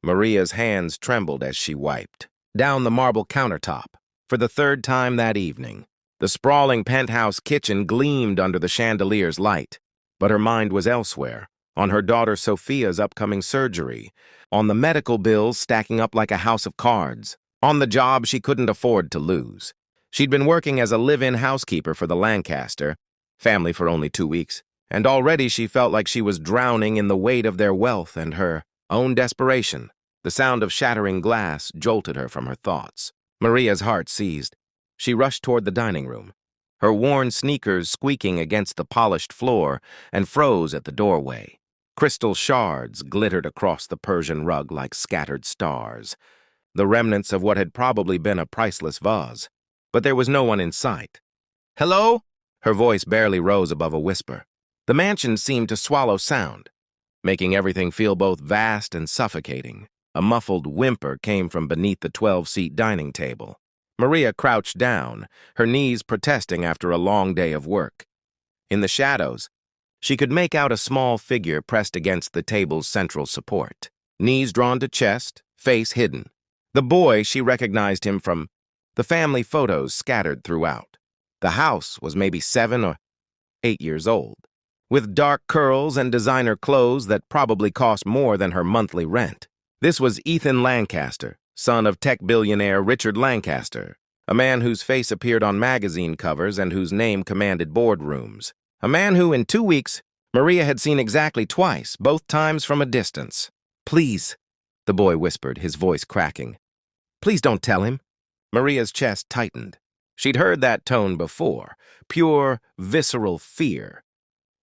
Maria's hands trembled as she wiped. Down the marble countertop. For the third time that evening, the sprawling penthouse kitchen gleamed under the chandelier's light. But her mind was elsewhere, on her daughter Sophia's upcoming surgery, on the medical bills stacking up like a house of cards, on the job she couldn't afford to lose. She'd been working as a live-in housekeeper for the Lancaster family for only 2 weeks, and already she felt like she was drowning in the weight of their wealth and her own desperation. The sound of shattering glass jolted her from her thoughts. Maria's heart seized. She rushed toward the dining room, her worn sneakers squeaking against the polished floor, and froze at the doorway. Crystal shards glittered across the Persian rug like scattered stars, the remnants of what had probably been a priceless vase. But there was no one in sight. "Hello?" Her voice barely rose above a whisper. The mansion seemed to swallow sound, making everything feel both vast and suffocating. A muffled whimper came from beneath the 12-seat dining table. Maria crouched down, her knees protesting after a long day of work. In the shadows, she could make out a small figure pressed against the table's central support, knees drawn to chest, face hidden. The boy, she recognized him from the family photos scattered throughout. The house was maybe 7 or 8 years old, with dark curls and designer clothes that probably cost more than her monthly rent. This was Ethan Lancaster, son of tech billionaire Richard Lancaster, a man whose face appeared on magazine covers and whose name commanded boardrooms. A man who, in 2 weeks, Maria had seen exactly twice, both times from a distance. "Please," the boy whispered, his voice cracking. "Please don't tell him." Maria's chest tightened. She'd heard that tone before, pure, visceral fear.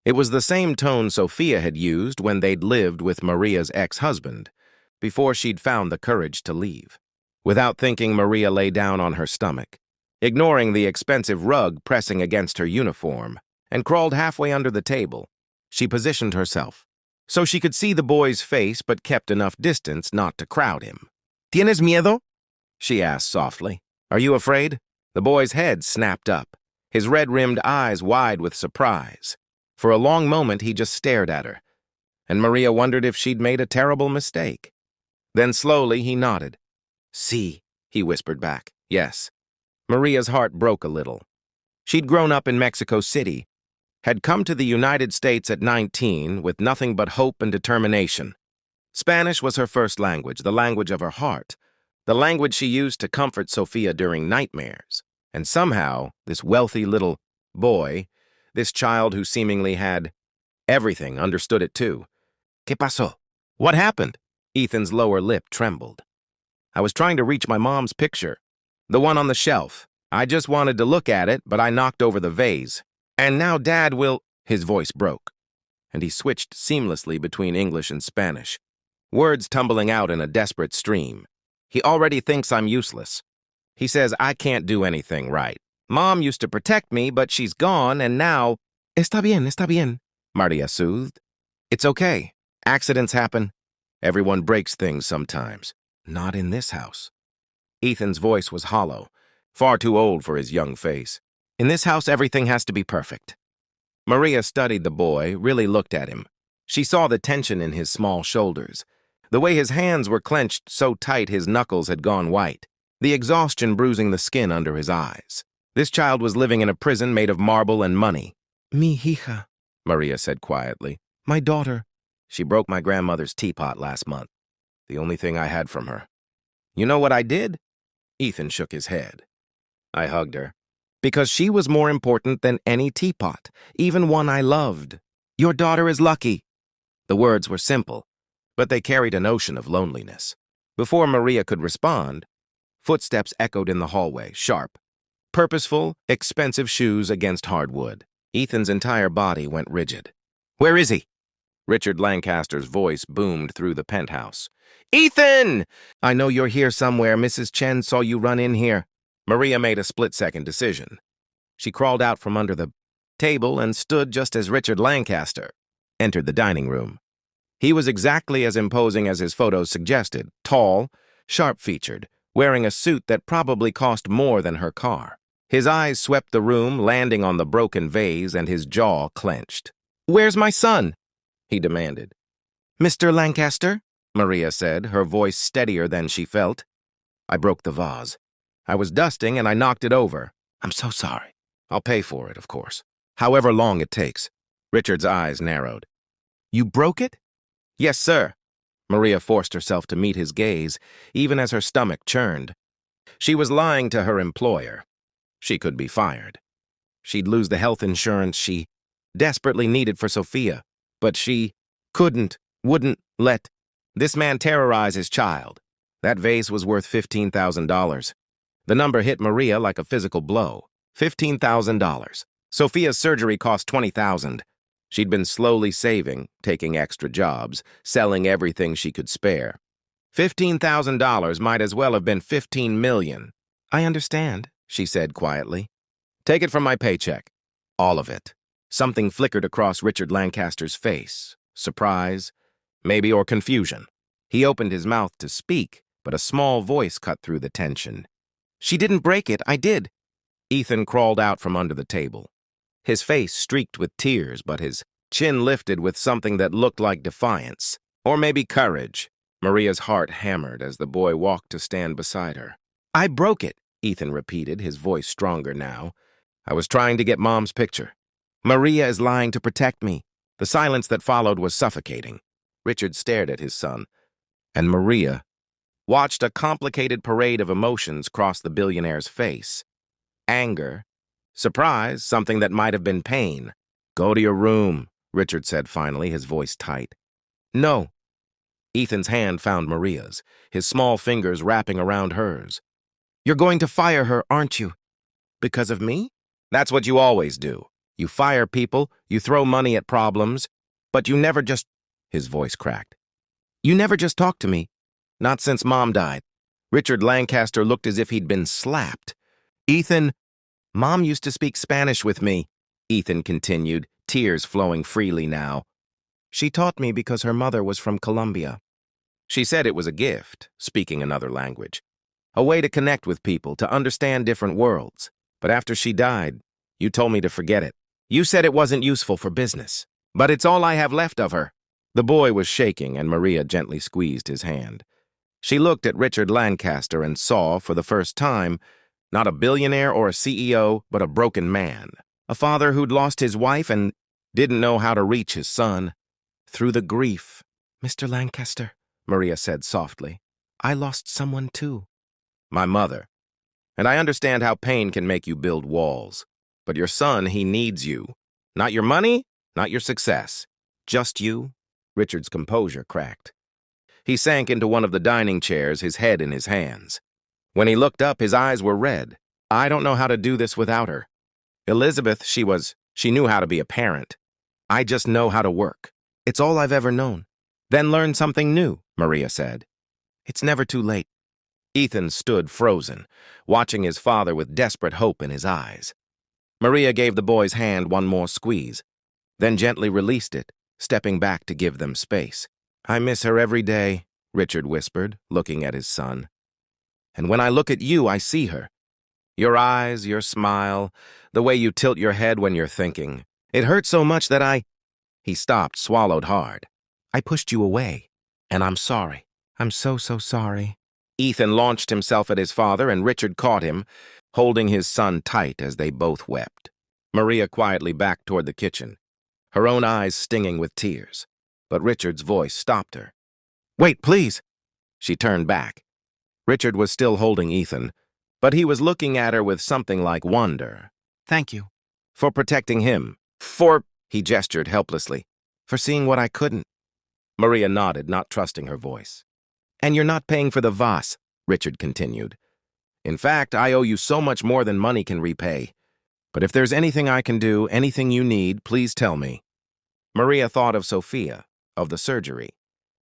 It was the same tone Sophia had used when they'd lived with Maria's ex-husband, before she'd found the courage to leave. Without thinking, Maria lay down on her stomach, ignoring the expensive rug pressing against her uniform, and crawled halfway under the table. She positioned herself so she could see the boy's face but kept enough distance not to crowd him. "Tienes miedo?" she asked softly. "Are you afraid?" The boy's head snapped up, his red-rimmed eyes wide with surprise. For a long moment, he just stared at her, and Maria wondered if she'd made a terrible mistake. Then slowly he nodded. "Sí," he whispered back. "Yes." Maria's heart broke a little. She'd grown up in Mexico City, had come to the United States at 19 with nothing but hope and determination. Spanish was her first language, the language of her heart, the language she used to comfort Sophia during nightmares. And somehow, this wealthy little boy, this child who seemingly had everything, understood it too. "¿Qué pasó?" "What happened?" Ethan's lower lip trembled. "I was trying to reach my mom's picture, the one on the shelf. I just wanted to look at it, but I knocked over the vase. And now Dad will—" His voice broke, and he switched seamlessly between English and Spanish, words tumbling out in a desperate stream. "He already thinks I'm useless. He says I can't do anything right. Mom used to protect me, but she's gone, and now—" Está bien, Maria soothed. "It's okay. Accidents happen. Everyone breaks things sometimes. Not in this house." Ethan's voice was hollow, far too old for his young face. "In this house, everything has to be perfect." Maria studied the boy, really looked at him. She saw the tension in his small shoulders, the way his hands were clenched so tight his knuckles had gone white, the exhaustion bruising the skin under his eyes. This child was living in a prison made of marble and money. "Mi hija," Maria said quietly. "My daughter. She broke my grandmother's teapot last month, the only thing I had from her." "You know what I did?" Ethan shook his head. "I hugged her. Because she was more important than any teapot, even one I loved. Your daughter is lucky." The words were simple, but they carried an ocean of loneliness. Before Maria could respond, footsteps echoed in the hallway, sharp, purposeful, expensive shoes against hardwood. Ethan's entire body went rigid. "Where is he?" Richard Lancaster's voice boomed through the penthouse. "Ethan! I know you're here somewhere. Mrs. Chen saw you run in here." Maria made a split-second decision. She crawled out from under the table and stood just as Richard Lancaster entered the dining room. He was exactly as imposing as his photos suggested, tall, sharp-featured, wearing a suit that probably cost more than her car. His eyes swept the room, landing on the broken vase, and his jaw clenched. "Where's my son?" he demanded. "Mr. Lancaster?" Maria said, her voice steadier than she felt. I broke the vase. I was dusting and I knocked it over. I'm so sorry. I'll pay for it, of course. However long it takes. Richard's eyes narrowed. You broke it? Yes, sir. Maria forced herself to meet his gaze, even as her stomach churned. She was lying to her employer. She could be fired. She'd lose the health insurance she desperately needed for Sophia, but she wouldn't let this man terrorize his child. That vase was worth $15,000. The number hit Maria like a physical blow. $15,000. Sophia's surgery cost $20,000. She'd been slowly saving, taking extra jobs, selling everything she could spare. $15,000 might as well have been $15 million. I understand, she said quietly. Take it from my paycheck. All of it. Something flickered across Richard Lancaster's face. Surprise, maybe, or confusion. He opened his mouth to speak, but a small voice cut through the tension. She didn't break it, I did. Ethan crawled out from under the table. His face streaked with tears, but his chin lifted with something that looked like defiance. Or maybe courage. Maria's heart hammered as the boy walked to stand beside her. I broke it, Ethan repeated, his voice stronger now. I was trying to get Mom's picture. Maria is lying to protect me. The silence that followed was suffocating. Richard stared at his son, and Maria watched a complicated parade of emotions cross the billionaire's face. Anger, surprise, something that might have been pain. Go to your room, Richard said finally, his voice tight. No. Ethan's hand found Maria's, his small fingers wrapping around hers. You're going to fire her, aren't you? Because of me? That's what you always do. You fire people, you throw money at problems, but you never just... His voice cracked. You never just talk to me. Not since Mom died. Richard Lancaster looked as if he'd been slapped. Ethan, Mom used to speak Spanish with me, Ethan continued, tears flowing freely now. She taught me because her mother was from Colombia. She said it was a gift, speaking another language. A way to connect with people, to understand different worlds. But after she died, you told me to forget it. You said it wasn't useful for business. But it's all I have left of her. The boy was shaking, and Maria gently squeezed his hand. She looked at Richard Lancaster and saw, for the first time, not a billionaire or a CEO, but a broken man. A father who'd lost his wife and didn't know how to reach his son. Through the grief. Mr. Lancaster, Maria said softly, I lost someone too. My mother. And I understand how pain can make you build walls. But your son, he needs you. Not your money, not your success. Just you. Richard's composure cracked. He sank into one of the dining chairs, his head in his hands. When he looked up, his eyes were red. I don't know how to do this without her. Elizabeth, she knew how to be a parent. I just know how to work. It's all I've ever known. Then learn something new, Maria said. It's never too late. Ethan stood frozen, watching his father with desperate hope in his eyes. Maria gave the boy's hand one more squeeze, then gently released it, stepping back to give them space. I miss her every day, Richard whispered, looking at his son. And when I look at you, I see her. Your eyes, your smile, the way you tilt your head when you're thinking. It hurts so much that He stopped, swallowed hard. I pushed you away, and I'm sorry. I'm so sorry. Ethan launched himself at his father, and Richard caught him, holding his son tight as they both wept. Maria quietly backed toward the kitchen, her own eyes stinging with tears. But Richard's voice stopped her. Wait, please! She turned back. Richard was still holding Ethan, but he was looking at her with something like wonder. Thank you. For protecting him. He gestured helplessly. For seeing what I couldn't. Maria nodded, not trusting her voice. And you're not paying for the vase, Richard continued. In fact, I owe you so much more than money can repay. But if there's anything I can do, anything you need, please tell me. Maria thought of Sophia, of the surgery,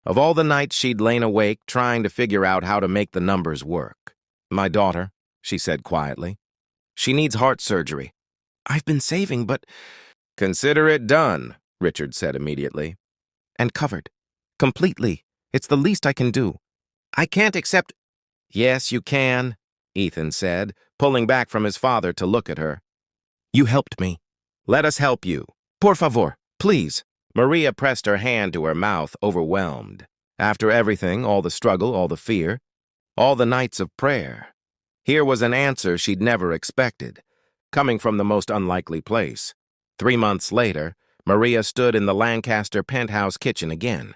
of all the nights she'd lain awake trying to figure out how to make the numbers work. My daughter, she said quietly. She needs heart surgery. I've been saving, but... Consider it done, Richard said immediately. And covered. Completely. It's the least I can do. I can't accept... Yes, you can, Ethan said, pulling back from his father to look at her. You helped me. Let us help you. Por favor, please. Maria pressed her hand to her mouth, overwhelmed. After everything, all the struggle, all the fear, all the nights of prayer, here was an answer she'd never expected, coming from the most unlikely place. 3 months later, Maria stood in the Lancaster penthouse kitchen again.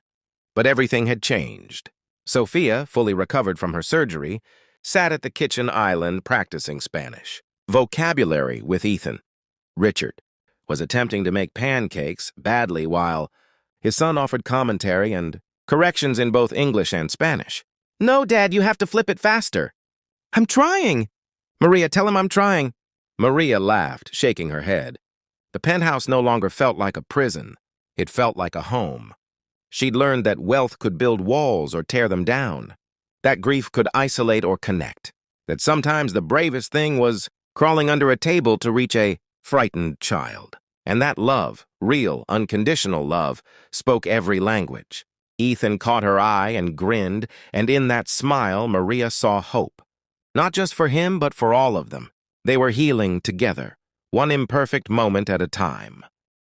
But everything had changed. Sophia, fully recovered from her surgery, sat at the kitchen island practicing Spanish vocabulary with Ethan. Richard was attempting to make pancakes badly while his son offered commentary and corrections in both English and Spanish. "No, Dad, you have to flip it faster." "I'm trying." "Maria, tell him I'm trying." Maria laughed, shaking her head. The penthouse no longer felt like a prison. It felt like a home. She'd learned that wealth could build walls or tear them down, that grief could isolate or connect, that sometimes the bravest thing was crawling under a table to reach a frightened child. And that love, real, unconditional love, spoke every language. Ethan caught her eye and grinned, and in that smile, Maria saw hope. Not just for him, but for all of them. They were healing together, one imperfect moment at a time.